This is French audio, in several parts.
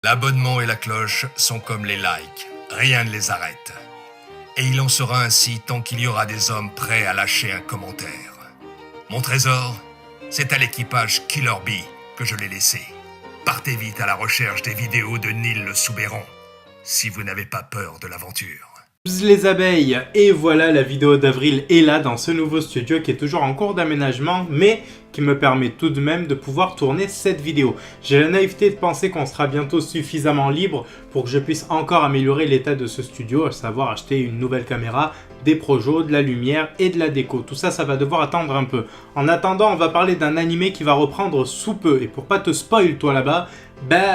L'abonnement et la cloche sont comme les likes, rien ne les arrête. Et il en sera ainsi tant qu'il y aura des hommes prêts à lâcher un commentaire. Mon trésor, c'est à l'équipage Killer Bee que je l'ai laissé. Partez vite à la recherche des vidéos de Neil le Soubeyron, si vous n'avez pas peur de l'aventure. Les abeilles, et voilà, la vidéo d'avril est là dans ce nouveau studio qui est toujours en cours d'aménagement, mais qui me permet tout de même de pouvoir tourner cette vidéo. J'ai la naïveté de penser qu'on sera bientôt suffisamment libre pour que je puisse encore améliorer l'état de ce studio, à savoir acheter une nouvelle caméra, des projos, de la lumière et de la déco. Tout ça, ça va devoir attendre un peu. En attendant, on va parler d'un animé qui va reprendre sous peu, et pour pas te spoil toi là-bas,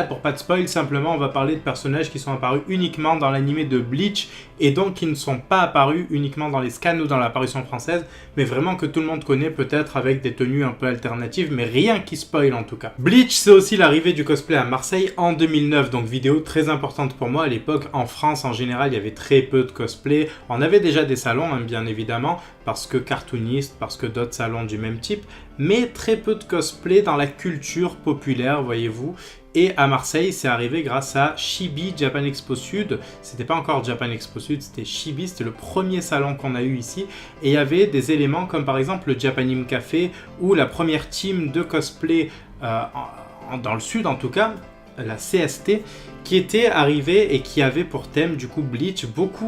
pour pas te spoil, simplement on va parler de personnages qui sont apparus uniquement dans l'animé de Bleach et donc qui ne sont pas apparus uniquement dans les scans ou dans l'apparition française, mais vraiment que tout le monde connaît peut-être avec des tenues un peu alternatives, mais rien qui spoil en tout cas. Bleach, c'est aussi l'arrivée du cosplay à Marseille en 2009, donc vidéo très importante pour moi. À l'époque, en France en général, il y avait très peu de cosplay. On avait déjà des salons, hein, bien évidemment, parce que cartoonistes, parce que d'autres salons du même type, mais très peu de cosplay dans la culture populaire, voyez-vous. Et à Marseille, c'est arrivé grâce à Chibi Japan Expo Sud. C'était pas encore Japan Expo Sud, c'était Chibi, c'était le premier salon qu'on a eu ici. Et il y avait des éléments comme par exemple le Japanim Café ou la première team de cosplay dans le sud en tout cas, la CST, qui était arrivée et qui avait pour thème du coup Bleach.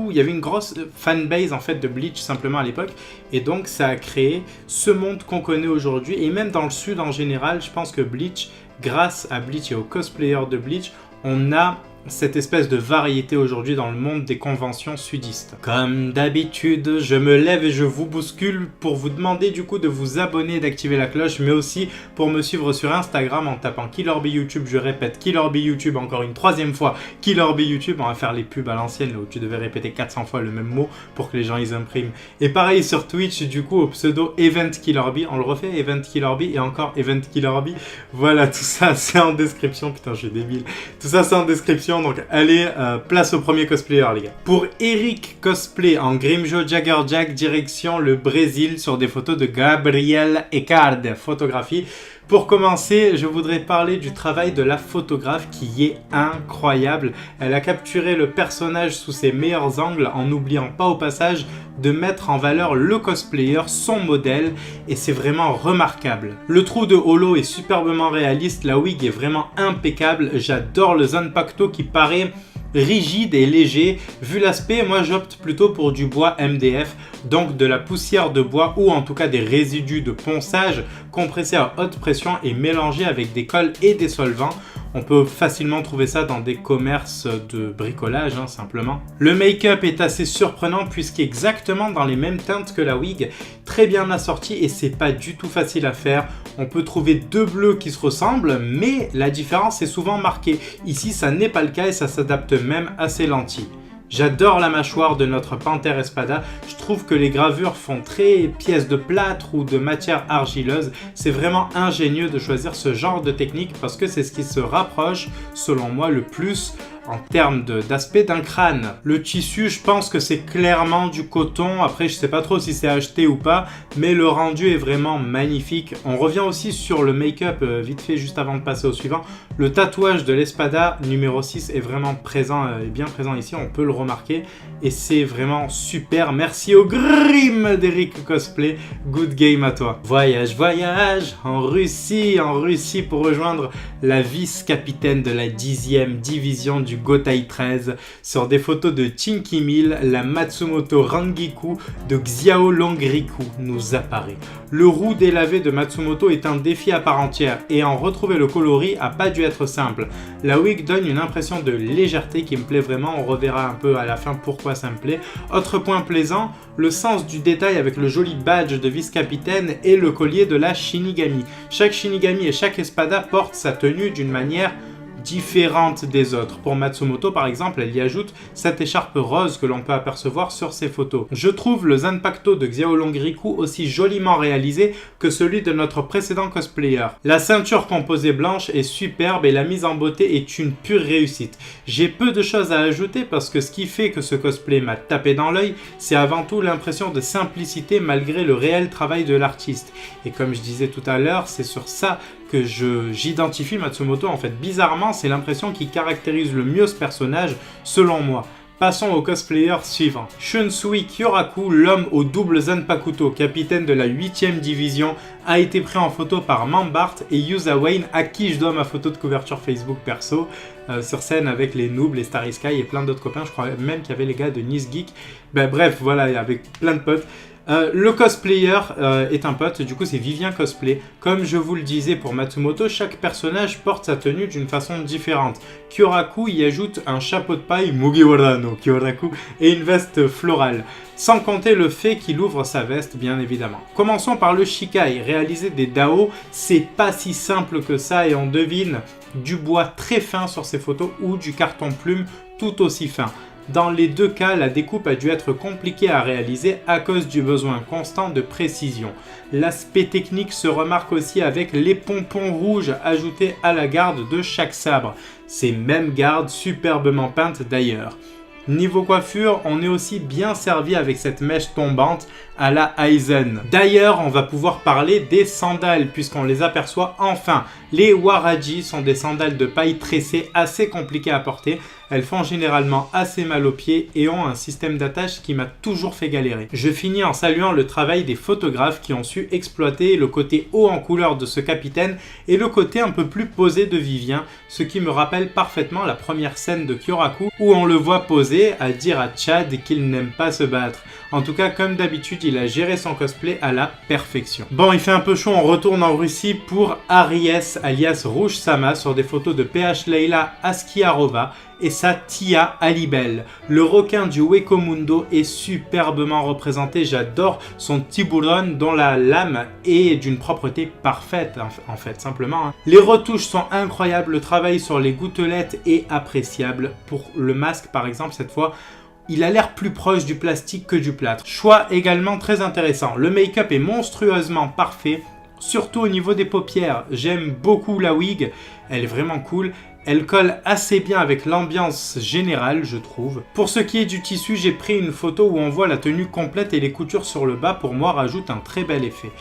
Il y avait une grosse fanbase en fait de Bleach simplement à l'époque, et donc ça a créé ce monde qu'on connaît aujourd'hui. Et même dans le sud en général, je pense que Bleach, grâce à Bleach et aux cosplayers de Bleach, on a cette espèce de variété aujourd'hui dans le monde des conventions sudistes. Comme d'habitude, je me lève et je vous bouscule pour vous demander du coup de vous abonner et d'activer la cloche, mais aussi pour me suivre sur Instagram en tapant Killer Bee YouTube. Je répète, Killer Bee YouTube encore une troisième fois, Killer Bee YouTube. On va faire les pubs à l'ancienne où tu devais répéter 400 fois le même mot pour que les gens ils impriment. Et pareil sur Twitch du coup au pseudo Event Killer Bee. On le refait, Event Killer Bee et encore Event Killer Bee. Voilà, tout ça c'est en description. Putain, je suis débile. Tout ça c'est en description. Donc allez, place au premier cosplayer les gars. Pour Eric Cosplay en Grimjo Jagger Jack, direction le Brésil sur des photos de Gabriel Ecarde, photographie. Pour commencer, je voudrais parler du travail de la photographe qui est incroyable. Elle a capturé le personnage sous ses meilleurs angles en n'oubliant pas au passage de mettre en valeur le cosplayer, son modèle, et c'est vraiment remarquable. Le trou de holo est superbement réaliste, la wig est vraiment impeccable, j'adore le Zanpakuto qui paraît rigide et léger. Vu l'aspect, moi j'opte plutôt pour du bois MDF, donc de la poussière de bois ou en tout cas des résidus de ponçage compressés à haute pression et mélangés avec des colles et des solvants. On peut facilement trouver ça dans des commerces de bricolage, hein, simplement. Le make-up est assez surprenant puisqu'exactement dans les mêmes teintes que la wig, très bien assorti et c'est pas du tout facile à faire. On peut trouver deux bleus qui se ressemblent, mais la différence est souvent marquée. Ici, ça n'est pas le cas et ça s'adapte même à ces lentilles. J'adore la mâchoire de notre Panthère Espada, je trouve que les gravures font très pièces de plâtre ou de matière argileuse. C'est vraiment ingénieux de choisir ce genre de technique parce que c'est ce qui se rapproche, selon moi, le plus en termes d'aspect d'un crâne. Le tissu, je pense que c'est clairement du coton. Après, je sais pas trop si c'est acheté ou pas, mais le rendu est vraiment magnifique. On revient aussi sur le make-up vite fait juste avant de passer au suivant. Le tatouage de l'Espada numéro 6 est vraiment présent, est bien présent ici, on peut le remarquer et c'est vraiment super. Merci au Grim d'Eric Cosplay. Good game à toi. Voyage en Russie pour rejoindre la vice-capitaine de la 10e division du Gotai 13 sur des photos de Chinky Mill, la Matsumoto Rangiku de Xiao Longriku nous apparaît. Le roux délavé de Matsumoto est un défi à part entière et en retrouver le coloris a pas dû être simple. La wig donne une impression de légèreté qui me plaît vraiment, on reverra un peu à la fin pourquoi ça me plaît. Autre point plaisant, le sens du détail avec le joli badge de vice-capitaine et le collier de la Shinigami. Chaque Shinigami et chaque Espada porte sa tenue d'une manière différente des autres. Pour Matsumoto par exemple, elle y ajoute cette écharpe rose que l'on peut apercevoir sur ses photos. Je trouve le Zanpakuto de Xiao Longriku aussi joliment réalisé que celui de notre précédent cosplayer. La ceinture composée blanche est superbe et la mise en beauté est une pure réussite. J'ai peu de choses à ajouter parce que ce qui fait que ce cosplay m'a tapé dans l'œil, c'est avant tout l'impression de simplicité malgré le réel travail de l'artiste. Et comme je disais tout à l'heure, c'est sur ça que j'identifie Matsumoto. En fait, bizarrement, c'est l'impression qui caractérise le mieux ce personnage, selon moi. Passons au cosplayer suivant. Shunsui Kyoraku, l'homme au double Zanpakuto, capitaine de la 8ème division, a été pris en photo par Mambart et Yusa Wayne, à qui je dois ma photo de couverture Facebook perso, sur scène avec les Noobs, les Starry Sky et plein d'autres copains. Je crois même qu'il y avait les gars de Nice Geek. Bref, voilà, avec plein de potes. Le cosplayer est un pote, du coup c'est Vivien Cosplay. Comme je vous le disais pour Matsumoto, chaque personnage porte sa tenue d'une façon différente. Kyoraku y ajoute un chapeau de paille Mugiwara no Kyoraku et une veste florale. Sans compter le fait qu'il ouvre sa veste, bien évidemment. Commençons par le Shikai. Réaliser des DAO, c'est pas si simple que ça et on devine du bois très fin sur ces photos ou du carton plume tout aussi fin. Dans les deux cas, la découpe a dû être compliquée à réaliser à cause du besoin constant de précision. L'aspect technique se remarque aussi avec les pompons rouges ajoutés à la garde de chaque sabre. Ces mêmes gardes superbement peintes d'ailleurs. Niveau coiffure, on est aussi bien servi avec cette mèche tombante à la Aizen. D'ailleurs, on va pouvoir parler des sandales puisqu'on les aperçoit enfin. Les Waraji sont des sandales de paille tressées assez compliquées à porter. Elles font généralement assez mal aux pieds et ont un système d'attache qui m'a toujours fait galérer. Je finis en saluant le travail des photographes qui ont su exploiter le côté haut en couleur de ce capitaine et le côté un peu plus posé de Vivien, ce qui me rappelle parfaitement la première scène de Kyoraku où on le voit poser à dire à Chad qu'il n'aime pas se battre. En tout cas, comme d'habitude, il a géré son cosplay à la perfection. Bon, il fait un peu chaud, on retourne en Russie pour Aries alias Rouge Sama sur des photos de PH Leila Askiarova et sa Tia Alibel. Le requin du Wekomundo est superbement représenté, j'adore son tiburon dont la lame est d'une propreté parfaite en fait, simplement. Les retouches sont incroyables, le travail sur les gouttelettes est appréciable. Pour le masque par exemple, cette fois, il a l'air plus proche du plastique que du plâtre. Choix également très intéressant, le make-up est monstrueusement parfait, surtout au niveau des paupières. J'aime beaucoup la wig, elle est vraiment cool. Elle colle assez bien avec l'ambiance générale, je trouve. Pour ce qui est du tissu, j'ai pris une photo où on voit la tenue complète et les coutures sur le bas, pour moi, rajoutent un très bel effet.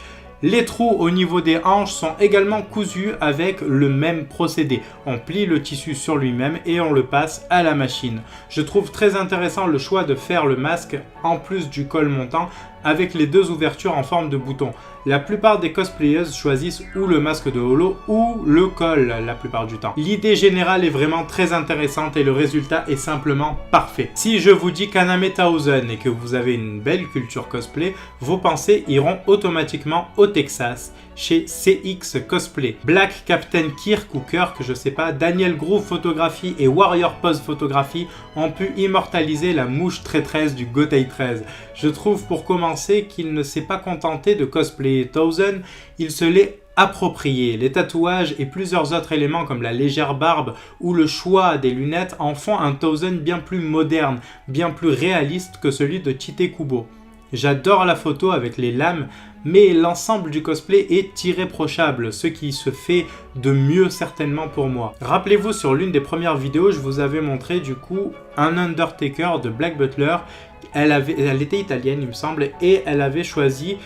Les trous au niveau des hanches sont également cousus avec le même procédé. On plie le tissu sur lui-même et on le passe à la machine. Je trouve très intéressant le choix de faire le masque en plus du col montant avec les deux ouvertures en forme de bouton. La plupart des cosplayers choisissent ou le masque de holo ou le col la plupart du temps. L'idée générale est vraiment très intéressante et le résultat est simplement parfait. Si je vous dis Kaname Taozen et que vous avez une belle culture cosplay, vos pensées iront automatiquement au Texas, chez CX Cosplay. Black Captain Kirk ou Kirk, je sais pas, Daniel Groove Photographie et Warrior Pose Photographie ont pu immortaliser la mouche traîtresse du Gotei 13. Je trouve pour commencer qu'il ne s'est pas contenté de cosplayer Taozen, il se l'est approprié. Les tatouages et plusieurs autres éléments comme la légère barbe ou le choix des lunettes en font un Taozen bien plus moderne, bien plus réaliste que celui de Tite Kubo. J'adore la photo avec les lames, mais l'ensemble du cosplay est irréprochable, ce qui se fait de mieux certainement pour moi. Rappelez-vous, sur l'une des premières vidéos, je vous avais montré du coup un Undertaker de Black Butler. Elle était italienne, il me semble, et elle avait choisi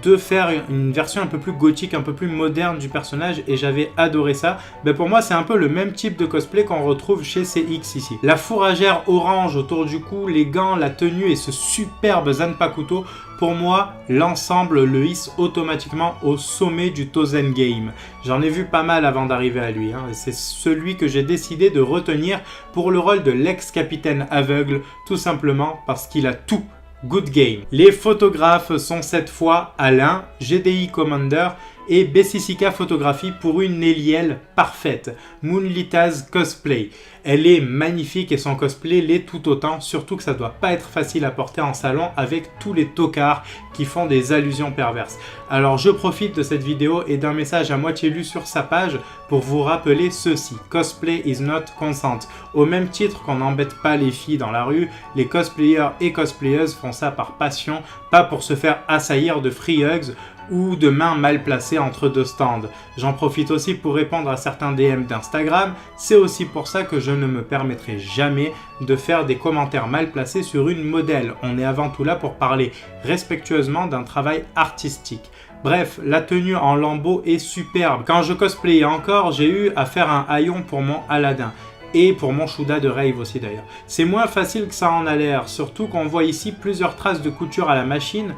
de faire une version un peu plus gothique, un peu plus moderne du personnage, et j'avais adoré ça. Pour moi, c'est un peu le même type de cosplay qu'on retrouve chez CX ici. La fourragère orange autour du cou, les gants, la tenue et ce superbe Zanpakuto, pour moi, l'ensemble le hisse automatiquement au sommet du Tozen Game. J'en ai vu pas mal avant d'arriver à lui, c'est celui que j'ai décidé de retenir pour le rôle de l'ex-capitaine aveugle, tout simplement parce qu'il a tout. Good game. Les photographes sont cette fois Alain, GDI Commander et Bessisika Photographie pour une Néliel parfaite. Moonlitaz Cosplay. Elle est magnifique et son cosplay l'est tout autant, surtout que ça doit pas être facile à porter en salon avec tous les tocards qui font des allusions perverses. Alors je profite de cette vidéo et d'un message à moitié lu sur sa page pour vous rappeler ceci. Cosplay is not consent. Au même titre qu'on n'embête pas les filles dans la rue, les cosplayers et cosplayeuses font ça par passion, pas pour se faire assaillir de free hugs ou de mains mal placées entre deux stands. J'en profite aussi pour répondre à certains DM d'Instagram, c'est aussi pour ça que je ne me permettrai jamais de faire des commentaires mal placés sur une modèle. On est avant tout là pour parler respectueusement d'un travail artistique. Bref, la tenue en lambeaux est superbe. Quand je cosplayais encore, j'ai eu à faire un haillon pour mon Aladdin. Et pour mon Shuda de Rave aussi d'ailleurs. C'est moins facile que ça en a l'air, surtout qu'on voit ici plusieurs traces de couture à la machine.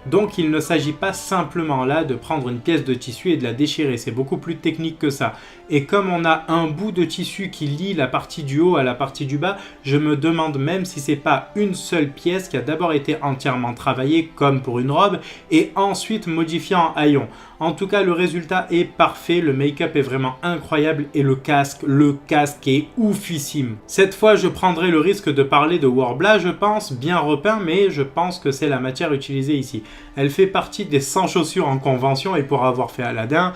Donc il ne s'agit pas simplement là de prendre une pièce de tissu et de la déchirer, c'est beaucoup plus technique que ça. Et comme on a un bout de tissu qui lie la partie du haut à la partie du bas, je me demande même si c'est pas une seule pièce qui a d'abord été entièrement travaillée comme pour une robe et ensuite modifiée en haillons. En tout cas, le résultat est parfait, le make-up est vraiment incroyable et le casque est oufissime. Cette fois, je prendrai le risque de parler de Worbla, je pense, bien repeint, mais je pense que c'est la matière utilisée ici. Elle fait partie des 100 chaussures en convention et pour avoir fait Aladdin,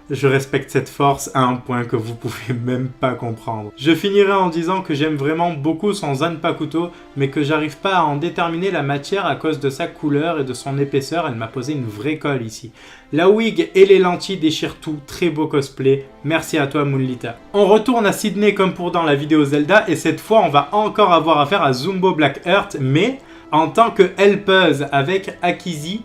je respecte cette force à un point que vous pouvez même pas comprendre. Je finirai en disant que j'aime vraiment beaucoup son Zanpakuto, mais que j'arrive pas à en déterminer la matière à cause de sa couleur et de son épaisseur, elle m'a posé une vraie colle ici. La wig et les lentilles déchirent tout, très beau cosplay, merci à toi Moonlita. On retourne à Sydney comme pour dans la vidéo Zelda, et cette fois on va encore avoir affaire à Zumbo Black Heart, mais en tant que helpeuse avec Akizi,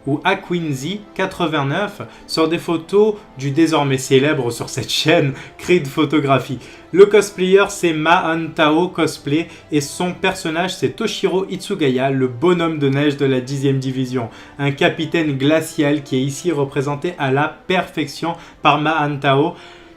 ou Aquinzi 89 sur des photos du désormais célèbre sur cette chaîne Creed Photographie. Le cosplayer c'est Maan Tao Cosplay et son personnage c'est Toshiro Itsugaya, le bonhomme de neige de la 10e division, un capitaine glacial qui est ici représenté à la perfection par Maan Tao.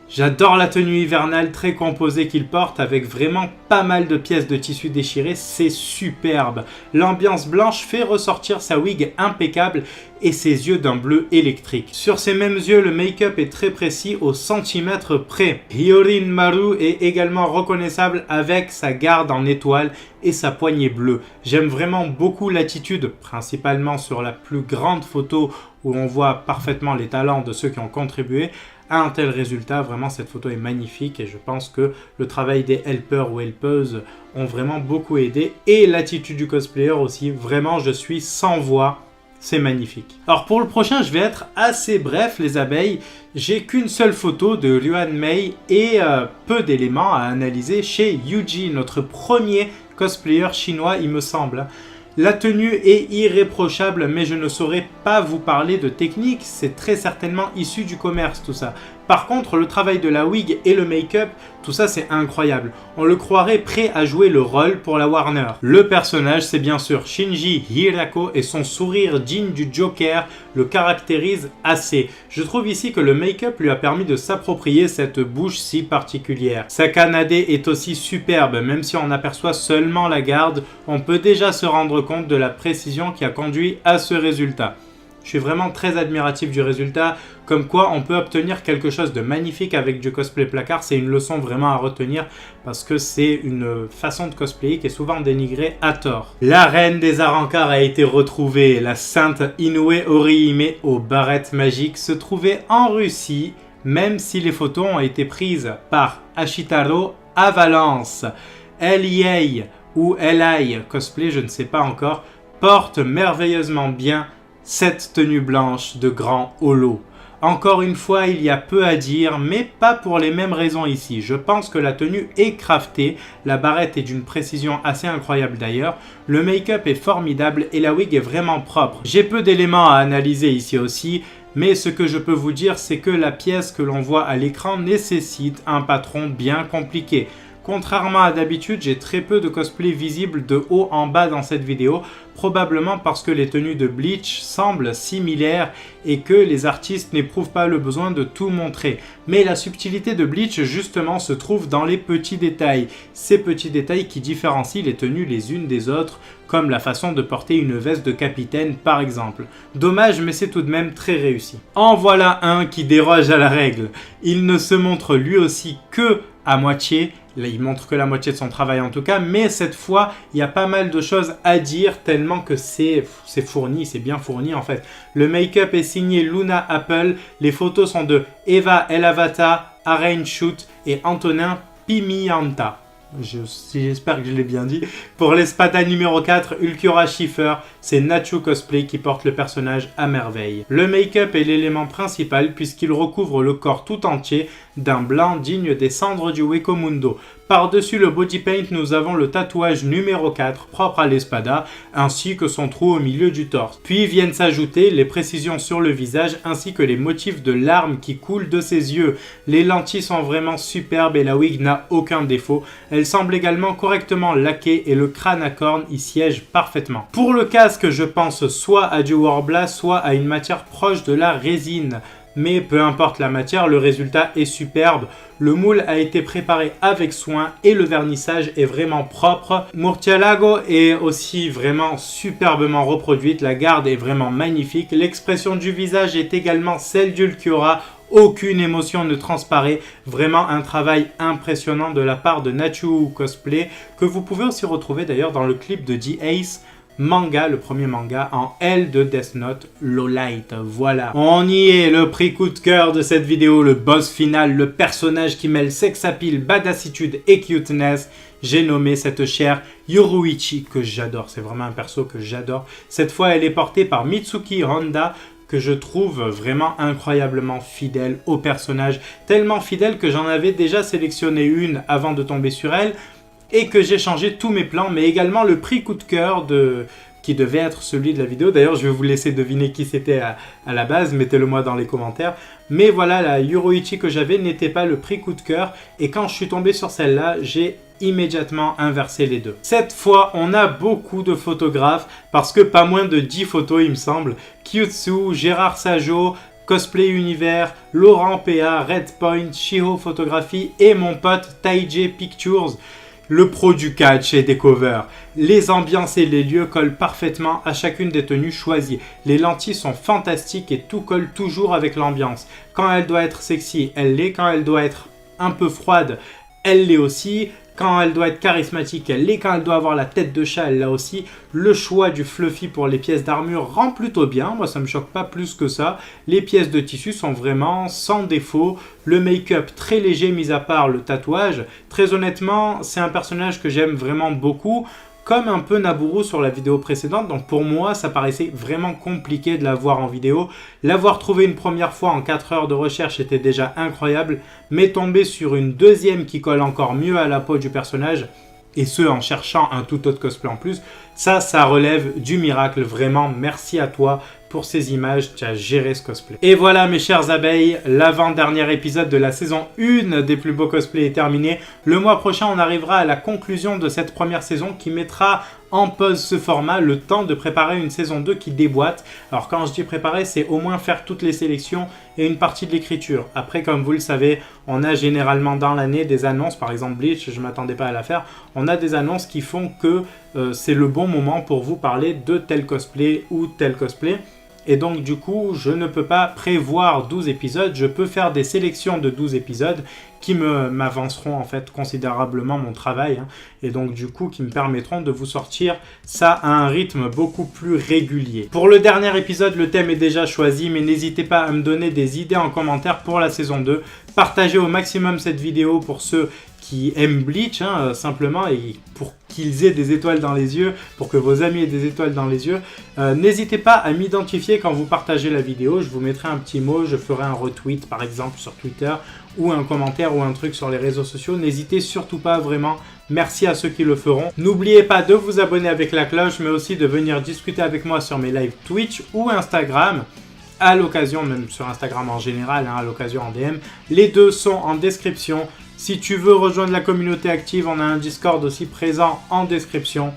J'adore la tenue hivernale très composée qu'il porte avec vraiment pas mal de pièces de tissu déchirées, c'est superbe. L'ambiance blanche fait ressortir sa wig impeccable et ses yeux d'un bleu électrique. Sur ces mêmes yeux, le make-up est très précis au centimètre près. Hyorin Maru est également reconnaissable avec sa garde en étoile et sa poignée bleue. J'aime vraiment beaucoup l'attitude, principalement sur la plus grande photo où on voit parfaitement les talents de ceux qui ont contribué à un tel résultat. Vraiment cette photo est magnifique et je pense que le travail des helpers ou helpeuses ont vraiment beaucoup aidé et l'attitude du cosplayer aussi, vraiment je suis sans voix, c'est magnifique. Alors pour le prochain je vais être assez bref les abeilles, j'ai qu'une seule photo de Ryuan Mei et peu d'éléments à analyser chez Yuji, notre premier cosplayer chinois il me semble. La tenue est irréprochable, mais je ne saurais pas vous parler de technique, c'est très certainement issu du commerce tout ça. Par contre, le travail de la wig et le make-up, tout ça c'est incroyable. On le croirait prêt à jouer le rôle pour la Warner. Le personnage, c'est bien sûr Shinji Hirako et son sourire digne du Joker le caractérise assez. Je trouve ici que le make-up lui a permis de s'approprier cette bouche si particulière. Sa Kanade est aussi superbe, même si on aperçoit seulement la garde, on peut déjà se rendre compte de la précision qui a conduit à ce résultat. Je suis vraiment très admiratif du résultat, comme quoi on peut obtenir quelque chose de magnifique avec du cosplay placard, c'est une leçon vraiment à retenir parce que c'est une façon de cosplayer qui est souvent dénigrée à tort. La reine des Arrancars a été retrouvée, la sainte Inoue Orihime aux barrettes magiques se trouvait en Russie, même si les photos ont été prises par Ashitaro à Valence. Eliei ou Eli cosplay, je ne sais pas encore, porte merveilleusement bien cette tenue blanche de grand holo. Encore une fois, il y a peu à dire, mais pas pour les mêmes raisons ici. Je pense que la tenue est craftée, la barrette est d'une précision assez incroyable d'ailleurs, le make-up est formidable et la wig est vraiment propre. J'ai peu d'éléments à analyser ici aussi, mais ce que je peux vous dire, c'est que la pièce que l'on voit à l'écran nécessite un patron bien compliqué. Contrairement à d'habitude, j'ai très peu de cosplay visible de haut en bas dans cette vidéo, probablement parce que les tenues de Bleach semblent similaires et que les artistes n'éprouvent pas le besoin de tout montrer. Mais la subtilité de Bleach justement se trouve dans les petits détails, ces petits détails qui différencient les tenues les unes des autres, comme la façon de porter une veste de capitaine par exemple. Dommage, mais c'est tout de même très réussi. En voilà un qui déroge à la règle. Il ne se montre lui aussi que à moitié. Là, il montre que la moitié de son travail en tout cas, mais cette fois, il y a pas mal de choses à dire tellement que c'est fourni, c'est bien fourni en fait. Le make-up est signé Luna Apple, les photos sont de Eva Elavata, Arain Shoot et Antonin Pimienta. J'espère que je l'ai bien dit. Pour l'Espada numéro 4, Ulquiorra Schiffer, c'est Nacho Cosplay qui porte le personnage à merveille. Le make-up est l'élément principal puisqu'il recouvre le corps tout entier, d'un blanc digne des cendres du Wekamundo. Par-dessus le body paint, nous avons le tatouage numéro 4, propre à l'Espada, ainsi que son trou au milieu du torse. Puis viennent s'ajouter les précisions sur le visage, ainsi que les motifs de larmes qui coulent de ses yeux. Les lentilles sont vraiment superbes et la wig n'a aucun défaut. Elle semble également correctement laquée et le crâne à cornes y siège parfaitement. Pour le casque, je pense soit à du Warbla, soit à une matière proche de la résine. Mais peu importe la matière, le résultat est superbe. Le moule a été préparé avec soin et le vernissage est vraiment propre. Murcielago est aussi vraiment superbement reproduite, la garde est vraiment magnifique. L'expression du visage est également celle d'Ulquiorra. Aucune émotion ne transparaît, vraiment un travail impressionnant de la part de Nachu Cosplay, que vous pouvez aussi retrouver d'ailleurs dans le clip de The Ace manga, le premier manga en L de Death Note, Lowlight. Voilà, on y est, le prix coup de cœur de cette vidéo, le boss final, le personnage qui mêle sex appeal, badassitude et cuteness. J'ai nommé cette chère Yoruichi, que j'adore, c'est vraiment un perso que j'adore. Cette fois, elle est portée par Mitsuki Honda, que je trouve vraiment incroyablement fidèle au personnage. Tellement fidèle que j'en avais déjà sélectionné une avant de tomber sur elle, et que j'ai changé tous mes plans, mais également le prix coup de cœur qui devait être celui de la vidéo. D'ailleurs, je vais vous laisser deviner qui c'était à la base, mettez-le moi dans les commentaires. Mais voilà, la Yoruichi que j'avais n'était pas le prix coup de cœur, et quand je suis tombé sur celle-là, j'ai immédiatement inversé les deux. Cette fois, on a beaucoup de photographes, parce que pas moins de 10 photos, il me semble. Kyutsu, Gérard Sajo, Cosplay Univers, Laurent PA, Redpoint, Shiho Photographie et mon pote Taiji Pictures. Le pro du catch et des covers. Les ambiances et les lieux collent parfaitement à chacune des tenues choisies. Les lentilles sont fantastiques et tout colle toujours avec l'ambiance. Quand elle doit être sexy, elle l'est. Quand elle doit être un peu froide, elle l'est aussi. Quand elle doit être charismatique, elle l'est. Quand elle doit avoir la tête de chat, elle l'a aussi. Le choix du fluffy pour les pièces d'armure rend plutôt bien. Moi, ça me choque pas plus que ça. Les pièces de tissu sont vraiment sans défaut. Le make-up très léger, mis à part le tatouage. Très honnêtement, c'est un personnage que j'aime vraiment beaucoup. Comme un peu Naburu sur la vidéo précédente, donc pour moi ça paraissait vraiment compliqué de la voir en vidéo. L'avoir trouvé une première fois en 4 heures de recherche était déjà incroyable, mais tomber sur une deuxième qui colle encore mieux à la peau du personnage, et ce en cherchant un tout autre cosplay en plus, ça relève du miracle, vraiment merci à toi pour ces images, tu as géré ce cosplay. Et voilà mes chères abeilles, l'avant-dernier épisode de la saison 1 des plus beaux cosplays est terminé. Le mois prochain, on arrivera à la conclusion de cette première saison qui mettra en pause ce format, le temps de préparer une saison 2 qui déboîte. Alors quand je dis préparer, c'est au moins faire toutes les sélections et une partie de l'écriture. Après, comme vous le savez, on a généralement dans l'année des annonces, par exemple Bleach, je ne m'attendais pas à la faire, on a des annonces qui font que c'est le bon moment pour vous parler de tel cosplay ou tel cosplay. Et donc du coup, je ne peux pas prévoir 12 épisodes, je peux faire des sélections de 12 épisodes qui m'avanceront en fait considérablement mon travail, hein, et donc du coup qui me permettront de vous sortir ça à un rythme beaucoup plus régulier. Pour le dernier épisode, le thème est déjà choisi, mais n'hésitez pas à me donner des idées en commentaire pour la saison 2. Partagez au maximum cette vidéo pour ceux qui aiment Bleach, hein, simplement, et pour qu'ils aient des étoiles dans les yeux, pour que vos amis aient des étoiles dans les yeux. N'hésitez pas à m'identifier quand vous partagez la vidéo, je vous mettrai un petit mot, je ferai un retweet par exemple sur Twitter, ou un commentaire ou un truc sur les réseaux sociaux. N'hésitez surtout pas, vraiment, merci à ceux qui le feront. N'oubliez pas de vous abonner avec la cloche, mais aussi de venir discuter avec moi sur mes lives Twitch ou Instagram, à l'occasion, même sur Instagram en général, hein, à l'occasion en DM. Les deux sont en description. Si tu veux rejoindre la communauté active, on a un Discord aussi présent en description.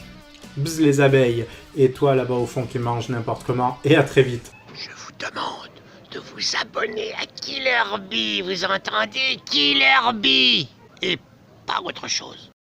Bzz les abeilles. Et toi là-bas au fond qui mange n'importe comment. Et à très vite. Je vous demande de vous abonner à Killer Bee, vous entendez? Killer Bee! Et pas autre chose.